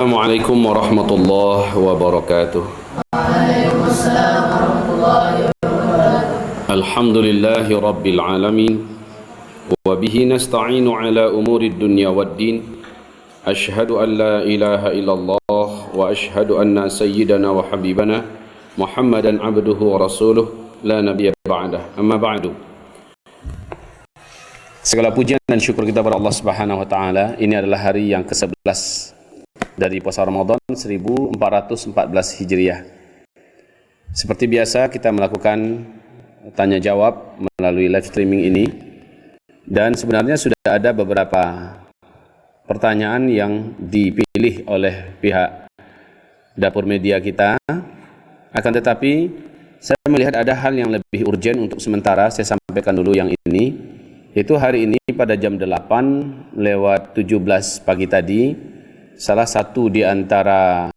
Assalamualaikum warahmatullahi wabarakatuh. Waalaikumsalam warahmatullahi wabarakatuh. Alhamdulillahi rabbil alamin wa bihi nasta'inu ala umuri dunya waddin. Ashhadu an la ilaha illallah wa ashhadu anna sayyidana wa habibana Muhammadan abduhu wa rasuluh la nabiyya ba'dah. Amma ba'du. Segala pujian dan syukur kita kepada Allah Subhanahu wa taala. Ini adalah hari yang ke-11 dari puasa Ramadan 1414 Hijriah. Seperti biasa kita melakukan tanya jawab melalui live streaming ini, dan sebenarnya sudah ada beberapa pertanyaan yang dipilih oleh pihak dapur media kita. Akan tetapi saya melihat ada hal yang lebih urgen untuk sementara saya sampaikan dulu yang ini. Itu hari ini pada jam 8:17 pagi tadi, salah satu di antara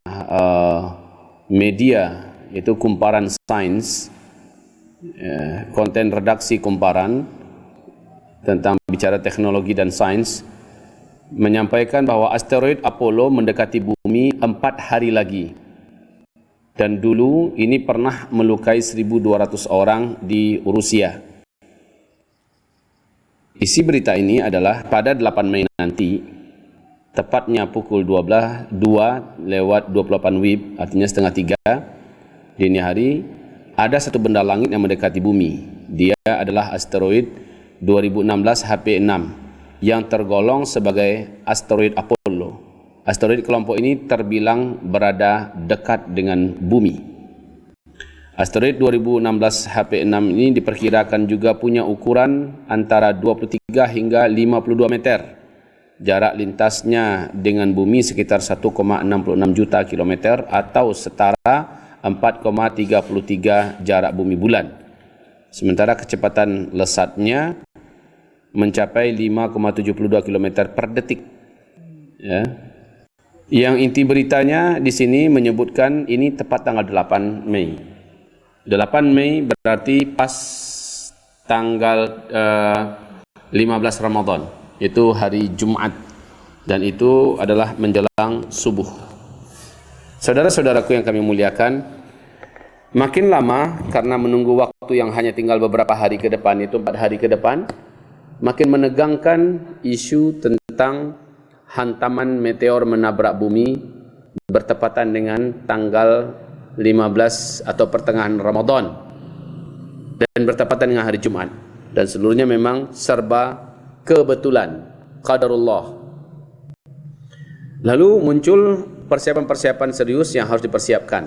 media, yaitu Kumparan Sains, konten redaksi Kumparan tentang bicara teknologi dan sains, menyampaikan bahwa asteroid Apollo mendekati bumi 4 hari lagi. Dan dulu ini pernah melukai 1.200 orang di Rusia. Isi berita ini adalah pada 8 Mei nanti, tepatnya pukul 2:28 WIB, artinya setengah 3 dini hari, ada satu benda langit yang mendekati bumi. Dia adalah asteroid 2016 HP6 yang tergolong sebagai asteroid Apollo. Asteroid kelompok ini terbilang berada dekat dengan bumi. Asteroid 2016 HP6 ini diperkirakan juga punya ukuran antara 23 hingga 52 meter. Jarak lintasnya dengan bumi sekitar 1,66 juta kilometer atau setara 4,33 jarak bumi bulan. Sementara kecepatan lesatnya mencapai 5,72 km per detik. Ya. Yang inti beritanya di sini menyebutkan ini tepat tanggal 8 Mei. 8 Mei berarti pas tanggal 15 Ramadan. Itu hari Jumat, dan itu adalah menjelang subuh. Saudara-saudaraku yang kami muliakan, makin lama karena menunggu waktu yang hanya tinggal beberapa hari ke depan, itu 4 hari ke depan, makin menegangkan isu tentang hantaman meteor menabrak bumi bertepatan dengan tanggal 15 atau pertengahan Ramadan dan bertepatan dengan hari Jumat, dan seluruhnya memang serba kebetulan, qadarullah. Lalu muncul persiapan-persiapan serius yang harus dipersiapkan.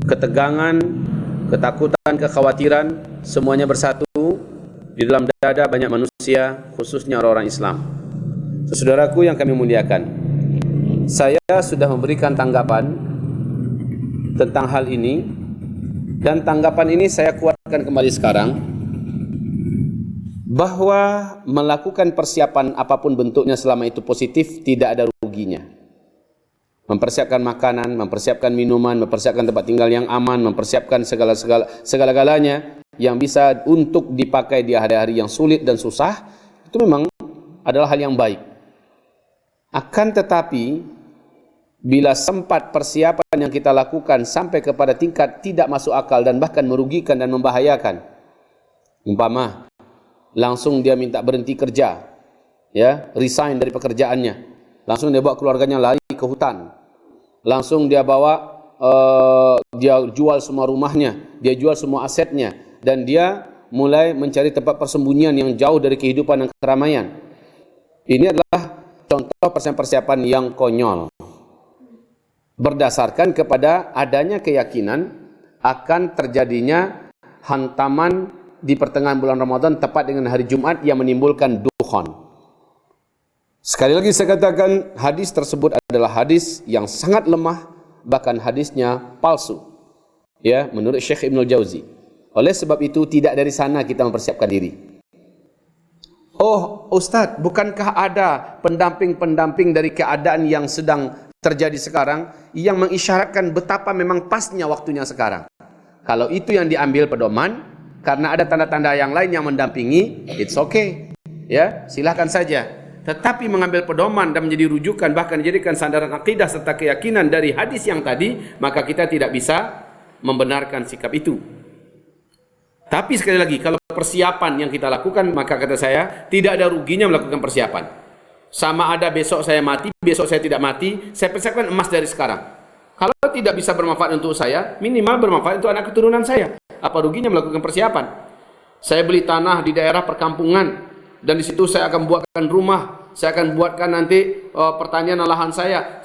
Ketegangan, ketakutan, kekhawatiran, semuanya bersatu di dalam dada banyak manusia, khususnya orang-orang Islam. Saudaraku yang kami muliakan, saya sudah memberikan tanggapan tentang hal ini, dan tanggapan ini saya kuatkan kembali sekarang, bahwa melakukan persiapan apapun bentuknya selama itu positif tidak ada ruginya. Mempersiapkan makanan, mempersiapkan minuman, mempersiapkan tempat tinggal yang aman, mempersiapkan segala-galanya yang bisa untuk dipakai di hari-hari yang sulit dan susah, itu memang adalah hal yang baik. Akan tetapi bila sempat persiapan yang kita lakukan sampai kepada tingkat tidak masuk akal dan bahkan merugikan dan membahayakan, umpama langsung dia minta berhenti kerja, ya, resign dari pekerjaannya, langsung dia bawa keluarganya lari ke hutan, langsung dia bawa dia jual semua rumahnya, dia jual semua asetnya, dan dia mulai mencari tempat persembunyian yang jauh dari kehidupan dan keramaian. Ini adalah contoh persiapan yang konyol, berdasarkan kepada adanya keyakinan akan terjadinya hantaman di pertengahan bulan Ramadan tepat dengan hari Jumat yang menimbulkan dukhan. Sekali lagi saya katakan, hadis tersebut adalah hadis yang sangat lemah, bahkan hadisnya palsu, ya, menurut Syekh Ibnul Jauzi. Oleh sebab itu tidak dari sana kita mempersiapkan diri. Oh Ustaz, bukankah ada pendamping-pendamping dari keadaan yang sedang terjadi sekarang yang mengisyaratkan betapa memang pasnya waktunya sekarang? Kalau itu yang diambil pedoman, karena ada tanda-tanda yang lain yang mendampingi, it's okay, ya, silahkan saja. tetapi mengambil pedoman dan menjadi rujukan, bahkan dijadikan sandaran akidah serta keyakinan dari hadis yang tadi, maka kita tidak bisa membenarkan sikap itu. Tapi sekali lagi, kalau persiapan yang kita lakukan, maka kata saya, tidak ada ruginya melakukan persiapan. Sama ada besok saya mati, besok saya tidak mati, saya persiapkan emas dari sekarang. Kalau tidak bisa bermanfaat untuk saya, minimal bermanfaat untuk anak keturunan saya. Apa ruginya melakukan persiapan? Saya beli tanah di daerah perkampungan, dan di situ saya akan buatkan rumah, saya akan buatkan nanti pertanian lahan saya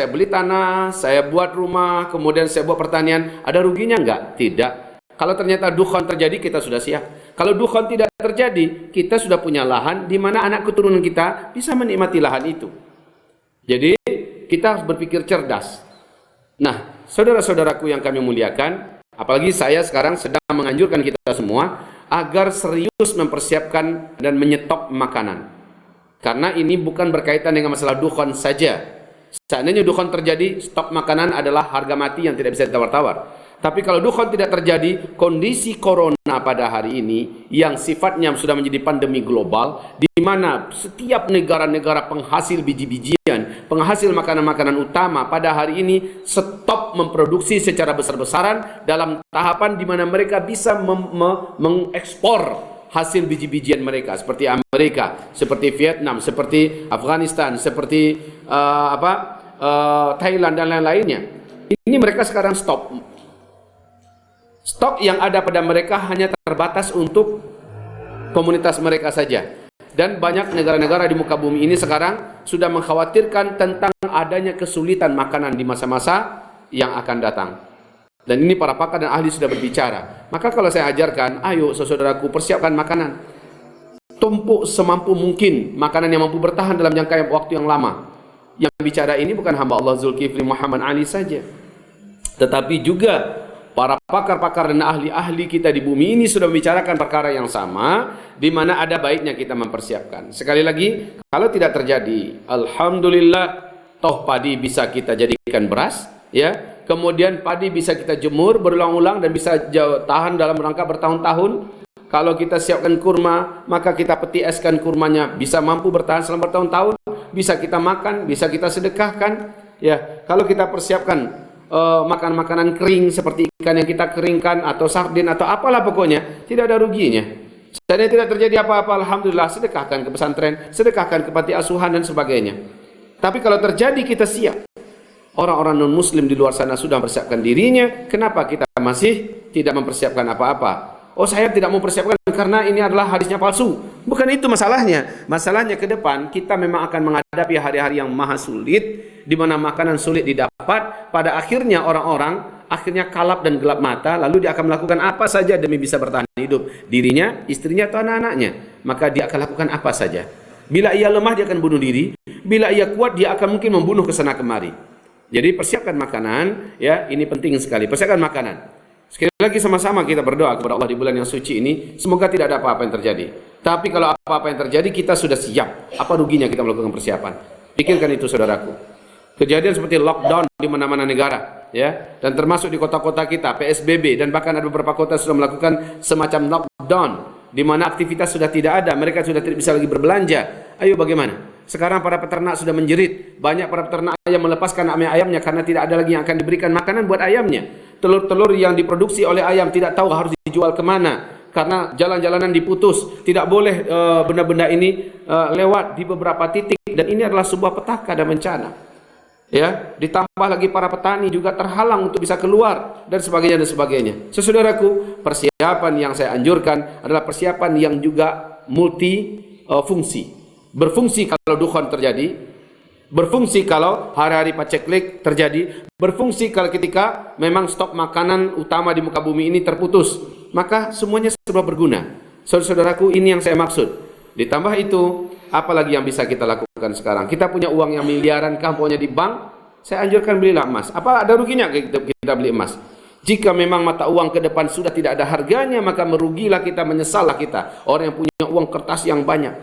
beli tanah, saya buat rumah, kemudian saya buat pertanian. Ada ruginya enggak? Tidak. Kalau ternyata dukhan terjadi, kita sudah siap. Kalau dukhan tidak terjadi, kita sudah punya lahan di mana anak keturunan kita bisa menikmati lahan itu. Jadi kita harus berpikir cerdas. Nah, saudara-saudaraku yang kami muliakan, apalagi saya sekarang sedang menganjurkan kita semua agar serius mempersiapkan dan menyetop makanan. Karena ini bukan berkaitan dengan masalah dukhan saja. Seandainya dukhan terjadi, stok makanan adalah harga mati yang tidak bisa ditawar-tawar. Tapi kalau dukhan tidak terjadi, kondisi corona pada hari ini yang sifatnya sudah menjadi pandemi global, di mana setiap negara-negara penghasil biji-bijian, penghasil makanan-makanan utama pada hari ini stop memproduksi secara besar-besaran dalam tahapan di mana mereka bisa mengekspor hasil biji-bijian mereka, seperti Amerika, seperti Vietnam, seperti Afghanistan, seperti Thailand dan lain-lainnya. Ini mereka sekarang stop. Stok yang ada pada mereka hanya terbatas untuk komunitas mereka saja. Dan banyak negara-negara di muka bumi ini sekarang sudah mengkhawatirkan tentang adanya kesulitan makanan di masa-masa yang akan datang. Dan ini para pakar dan ahli sudah berbicara. Maka kalau saya ajarkan, ayo saudaraku persiapkan makanan. Tumpuk semampu mungkin makanan yang mampu bertahan dalam jangka waktu yang lama. Yang bicara ini bukan hamba Allah Zulkifli Muhammad Ali saja, tetapi juga para pakar-pakar dan ahli-ahli kita di bumi ini sudah membicarakan perkara yang sama, di mana ada baiknya kita mempersiapkan. Sekali lagi, kalau tidak terjadi, alhamdulillah, toh padi bisa kita jadikan beras, ya. Kemudian padi bisa kita jemur berulang-ulang dan bisa tahan dalam rangka bertahun-tahun. Kalau kita siapkan kurma, maka kita peti eskan kurmanya, bisa mampu bertahan selama bertahun-tahun, bisa kita makan, bisa kita sedekahkan, ya. Kalau kita persiapkan makan-makanan kering seperti ikan yang kita keringkan atau sardin atau apalah pokoknya, tidak ada ruginya. Seandainya tidak terjadi apa-apa, alhamdulillah, sedekahkan ke pesantren, sedekahkan ke panti asuhan dan sebagainya. Tapi kalau terjadi, kita siap. Orang-orang non-muslim di luar sana sudah mempersiapkan dirinya, kenapa kita masih tidak mempersiapkan apa-apa? Oh, saya tidak mau persiapkan karena ini adalah hadisnya palsu. Bukan itu masalahnya. Masalahnya ke depan kita memang akan menghadapi hari-hari yang maha sulit, di mana makanan sulit didapat. Pada akhirnya orang-orang akhirnya kalap dan gelap mata, lalu dia akan melakukan apa saja demi bisa bertahan hidup. Dirinya, istrinya atau anak-anaknya. Maka dia akan lakukan apa saja. Bila ia lemah, dia akan bunuh diri. Bila ia kuat, dia akan mungkin membunuh kesana kemari. Jadi persiapkan makanan, ya, ini penting sekali. Persiapkan makanan. Sekali lagi sama-sama kita berdoa kepada Allah di bulan yang suci ini, semoga tidak ada apa-apa yang terjadi. Tapi kalau apa-apa yang terjadi, kita sudah siap. Apa ruginya kita melakukan persiapan? Pikirkan itu, saudaraku. Kejadian seperti lockdown di mana-mana negara, ya, dan termasuk di kota-kota kita, PSBB, dan bahkan ada beberapa kota sudah melakukan semacam lockdown, di mana aktivitas sudah tidak ada, mereka sudah tidak bisa lagi berbelanja. Ayo bagaimana? Sekarang para peternak sudah menjerit. Banyak para peternak ayam melepaskan ayamnya karena tidak ada lagi yang akan diberikan makanan buat ayamnya. Telur-telur yang diproduksi oleh ayam tidak tahu harus dijual kemana, karena jalan-jalanan diputus. Tidak boleh benda-benda ini lewat di beberapa titik, dan ini adalah sebuah petaka dan bencana. Ya, ditambah lagi para petani juga terhalang untuk bisa keluar dan sebagainya dan sebagainya. Saudaraku, persiapan yang saya anjurkan adalah persiapan yang juga multi fungsi. Berfungsi kalau dukhan terjadi, berfungsi kalau hari-hari paceklik terjadi, berfungsi kalau ketika memang stok makanan utama di muka bumi ini terputus, maka semuanya serba berguna. Saudaraku, ini yang saya maksud. Ditambah itu, apalagi yang bisa kita lakukan sekarang? Kita punya uang yang miliaran, kampungnya di bank, saya anjurkan belilah emas. Apa ada ruginya kita beli emas? Jika memang mata uang ke depan sudah tidak ada harganya, maka merugilah kita, menyesallah kita. Orang yang punya uang kertas yang banyak.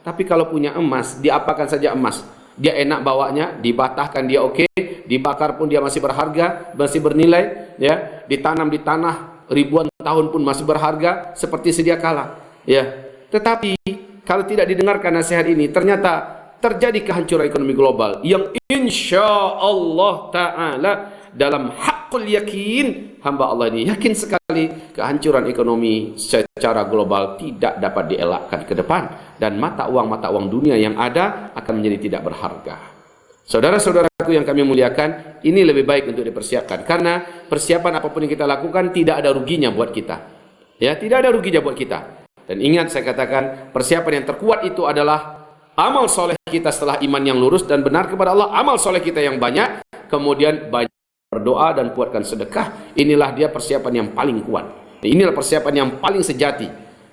Tapi kalau punya emas, diapakan saja emas. Dia enak bawanya, dibatahkan dia oke, dibakar pun dia masih berharga, masih bernilai, ya. Ditanam di tanah ribuan tahun pun masih berharga seperti sedia kala, ya. Tetapi kalau tidak didengarkan nasihat ini, ternyata terjadi kehancuran ekonomi global yang insya Allah Ta'ala dalam hakul yakin, hamba Allah ini yakin sekali kehancuran ekonomi secara global tidak dapat dielakkan ke depan, dan mata uang dunia yang ada akan menjadi tidak berharga. Saudara-saudaraku yang kami muliakan, ini lebih baik untuk dipersiapkan, karena persiapan apapun yang kita lakukan tidak ada ruginya buat kita. Ya, tidak ada ruginya buat kita. Dan ingat, saya katakan, persiapan yang terkuat itu adalah amal soleh kita setelah iman yang lurus dan benar kepada Allah, amal soleh kita yang banyak, kemudian banyak berdoa dan kuatkan sedekah. Inilah dia persiapan yang paling kuat. Inilah persiapan yang paling sejati.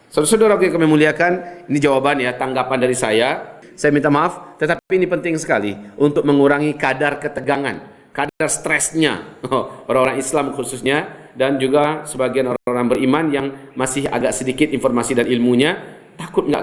Saudara-saudara yang kami muliakan, ini jawaban ya, tanggapan dari saya. Saya minta maaf, tetapi ini penting sekali untuk mengurangi kadar ketegangan, kadar stresnya orang-orang Islam khususnya, dan juga sebagian orang-orang beriman yang masih agak sedikit informasi dan ilmunya, takut nggak